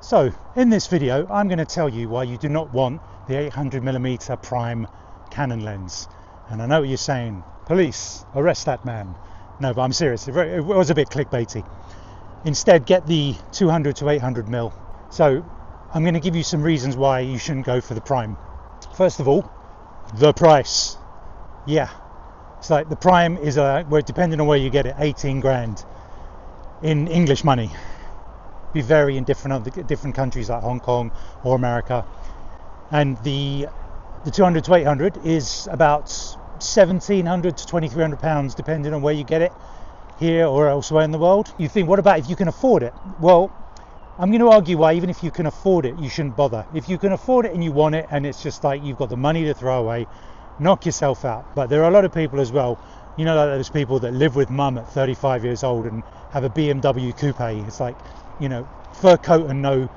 So in this video I'm going to tell you why you do not want the 800mm prime Canon lens. And I know what you're saying, police, arrest that man. No, but I'm serious, it was a bit clickbaity. Instead, get the 200 to 800mm. So I'm going to give you some reasons why you shouldn't go for the prime. First of all, the price. Yeah, it's like the prime is well, depending on where you get it, 18 grand in English money. Be vary in different countries like Hong Kong or America. And the 200 to 800 is about 1,700 to 2,300 pounds depending on where you get it, here or elsewhere in the world. You think, what about if you can afford it? Well, I'm going to argue why even if you can afford it, you shouldn't bother. If you can afford it and you want it and it's just like you've got the money to throw away, knock yourself out. But there are a lot of people as well, you know, like those people that live with mum at 35 years old and have a BMW coupe. It's like, you know, fur coat and no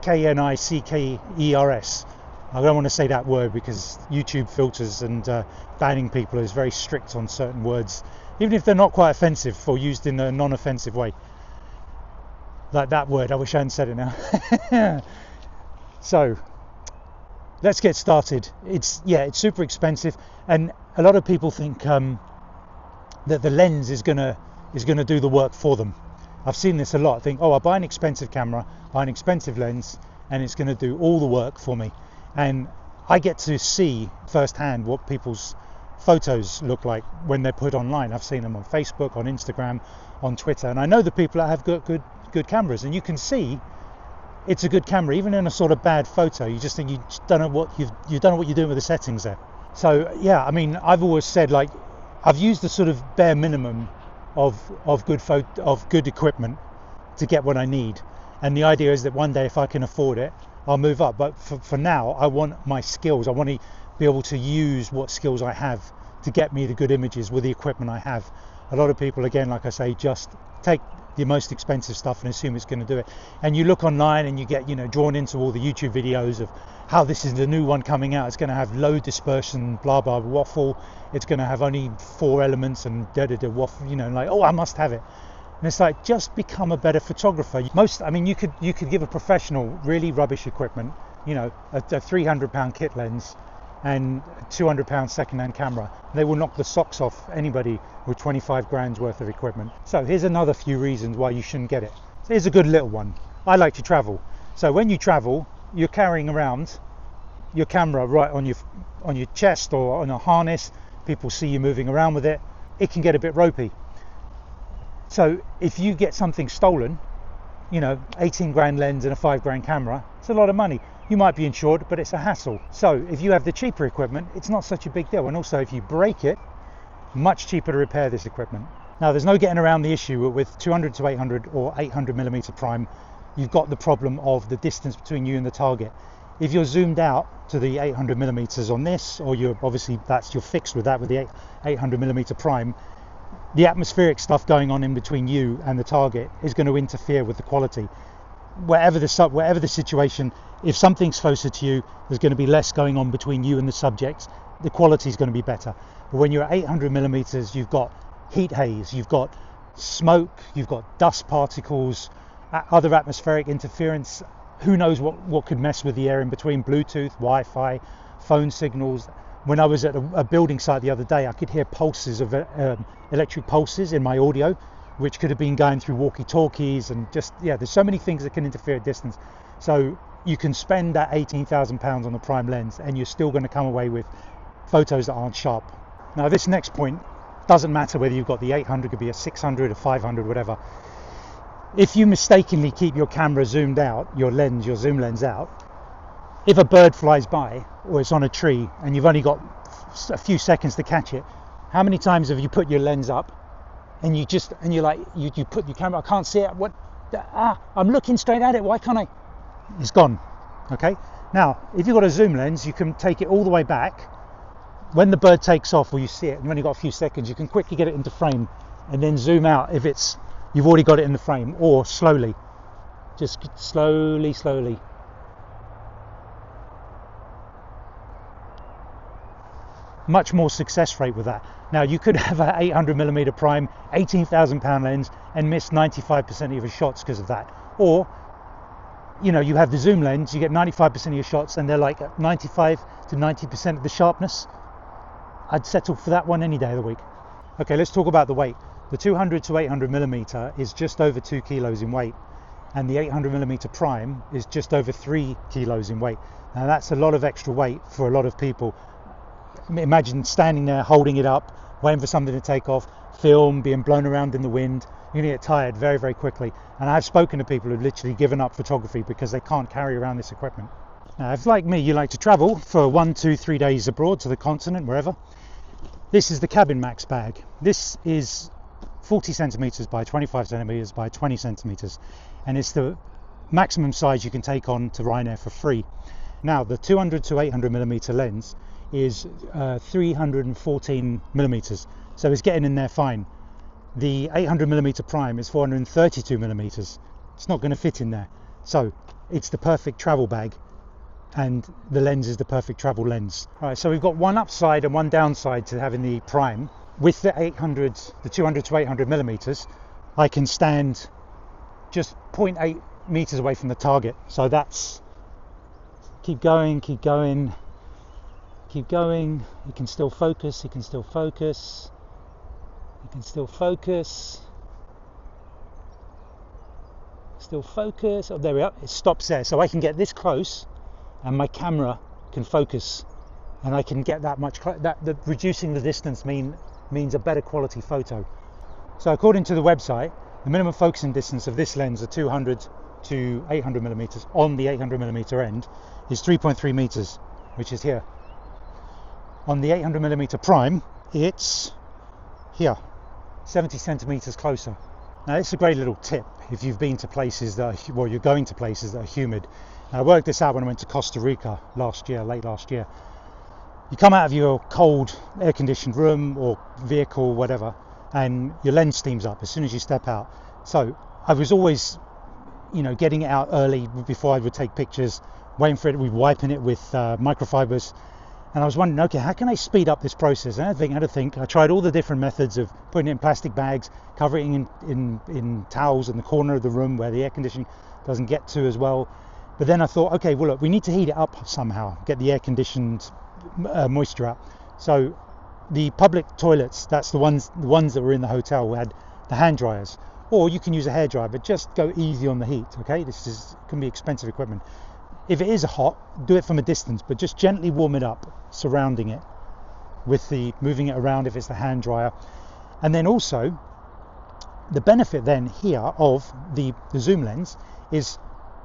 KNICKERS. I don't want to say that word because YouTube filters and banning people is very strict on certain words, even if they're not quite offensive or used in a non-offensive way. Like that word, I wish I hadn't said it now. So let's get started. It's super expensive, and a lot of people think that the lens is gonna do the work for them. I've seen this a lot. Think, oh, I'll buy an expensive camera, buy an expensive lens, and it's going to do all the work for me. And I get to see firsthand what people's photos look like when they're put online. I've seen them on Facebook, on Instagram, on Twitter, and I know the people that have good cameras, and you can see it's a good camera even in a sort of bad photo. You just think you don't know what you're doing with the settings there. So yeah, I mean, I've always said, like, I've used the sort of bare minimum of good equipment to get what I need, and the idea is that one day if I can afford it, I'll move up. But for now, I want my skills. I want to be able to use what skills I have to get me the good images with the equipment I have. A lot of people, again, like I say, just take the most expensive stuff and assume it's going to do it. And you look online and you get, you know, drawn into all the YouTube videos of how this is the new one coming out. It's going to have low dispersion, blah blah waffle. It's going to have only 4 elements and waffle. You know, like, oh, I must have it. And it's like, just become a better photographer. I mean, you could give a professional really rubbish equipment, you know, a 300-pound kit lens and a 200-pound second-hand camera. They will knock the socks off anybody with 25 grand's worth of equipment. So here's another few reasons why you shouldn't get it. So here's a good little one. I like to travel. So when you travel, you're carrying around your camera right on your chest or on a harness. People see you moving around with it. It can get a bit ropey. So if you get something stolen, you know, 18 grand lens and a 5 grand camera, it's a lot of money. You might be insured, but it's a hassle. So if you have the cheaper equipment, it's not such a big deal. And also if you break it, much cheaper to repair this equipment. Now there's no getting around the issue with 200 to 800 or 800mm prime. You've got the problem of the distance between you and the target. If you're zoomed out to the 800mm on this, or you're fixed with that with the 800mm prime, the atmospheric stuff going on in between you and the target is going to interfere with the quality. Whatever the situation, if something's closer to you, there's going to be less going on between you and the subject. The quality is going to be better. But when you're at 800mm, you've got heat haze, you've got smoke, you've got dust particles, other atmospheric interference. Who knows what could mess with the air in between? Bluetooth, Wi-Fi, phone signals. When I was at a building site the other day, I could hear pulses of electric pulses in my audio, which could have been going through walkie-talkies, and just, yeah, there's so many things that can interfere at distance. So you can spend that £18,000 on the prime lens and you're still going to come away with photos that aren't sharp. Now this next point doesn't matter whether you've got the 800, could be a 600, a 500, whatever. If you mistakenly keep your camera zoomed out, your zoom lens out, if a bird flies by or it's on a tree and you've only got a few seconds to catch it, how many times have you put your lens up and you put your camera, I can't see it, I'm looking straight at it, why can't I? It's gone. Okay, now if you've got a zoom lens, you can take it all the way back. When the bird takes off or you see it and you've only got a few seconds, you can quickly get it into frame and then zoom out if you've already got it in the frame, or slowly, just slowly. Much more success rate with that. Now you could have an 800mm prime, £18,000 lens and miss 95% of your shots because of that. Or you know, you have the zoom lens, you get 95% of your shots and they're like 95 to 90% of the sharpness. I'd settle for that one any day of the week. Okay, let's talk about the weight. The 200 to 800 millimeter is just over 2 kilos in weight, and the 800 millimeter prime is just over 3 kilos in weight. Now that's a lot of extra weight for a lot of people. Imagine standing there holding it up, waiting for something to take off, film being blown around in the wind. You're gonna get tired very, very quickly. And I've spoken to people who've literally given up photography because they can't carry around this equipment. Now, if like me, you like to travel for 1, 2, 3 days abroad to the continent, wherever, this is the Cabin Max bag. This is 40 centimeters by 25 centimeters by 20 centimeters. And it's the maximum size you can take on to Ryanair for free. Now, the 200 to 800 millimeter lens is 314 millimeters, so it's getting in there fine. The 800 millimeter prime is 432 millimeters. It's not going to fit in there, so it's the perfect travel bag, and the lens is the perfect travel lens. All right, so we've got one upside and one downside to having the prime. With the 200 to 800 millimeters, I can stand just 0.8 meters away from the target. So that's, keep going. You can still focus. Oh, there we are. It stops there. So I can get this close, and my camera can focus, and I can get that much. Reducing the distance means a better quality photo. So according to the website, the minimum focusing distance of this lens, the 200 to 800 millimeters on the 800 millimeter end, is 3.3 meters, which is here. On the 800 millimeter prime, it's here, 70 centimeters closer. Now, it's a great little tip if you've been to places that are, you're going to places that are humid. I worked this out when I went to Costa Rica late last year. You come out of your cold air-conditioned room or vehicle, whatever, and your lens steams up as soon as you step out. So I was always, getting it out early before I would take pictures, waiting for it, wiping it with microfibers. And I was wondering, okay, how can I speed up this process? And I had to think. I tried all the different methods of putting it in plastic bags, covering it in towels in the corner of the room where the air conditioning doesn't get to as well. But then I thought, okay, well, look, we need to heat it up somehow, get the air conditioned moisture out. So the public toilets, that's the ones that were in the hotel, had the hand dryers. Or you can use a hairdryer, but just go easy on the heat, okay? This can be expensive equipment. If it is hot, do it from a distance, but just gently warm it up, surrounding it with moving it around if it's the hand dryer. And then also, the benefit then here of the zoom lens is,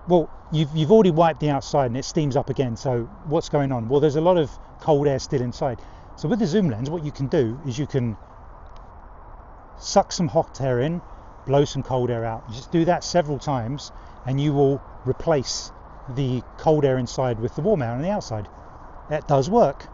well, you've already wiped the outside and it steams up again. So what's going on? Well, there's a lot of cold air still inside. So with the zoom lens, what you can do is you can suck some hot air in, blow some cold air out. You just do that several times, and you will replace the cold air inside with the warm air on the outside. That does work.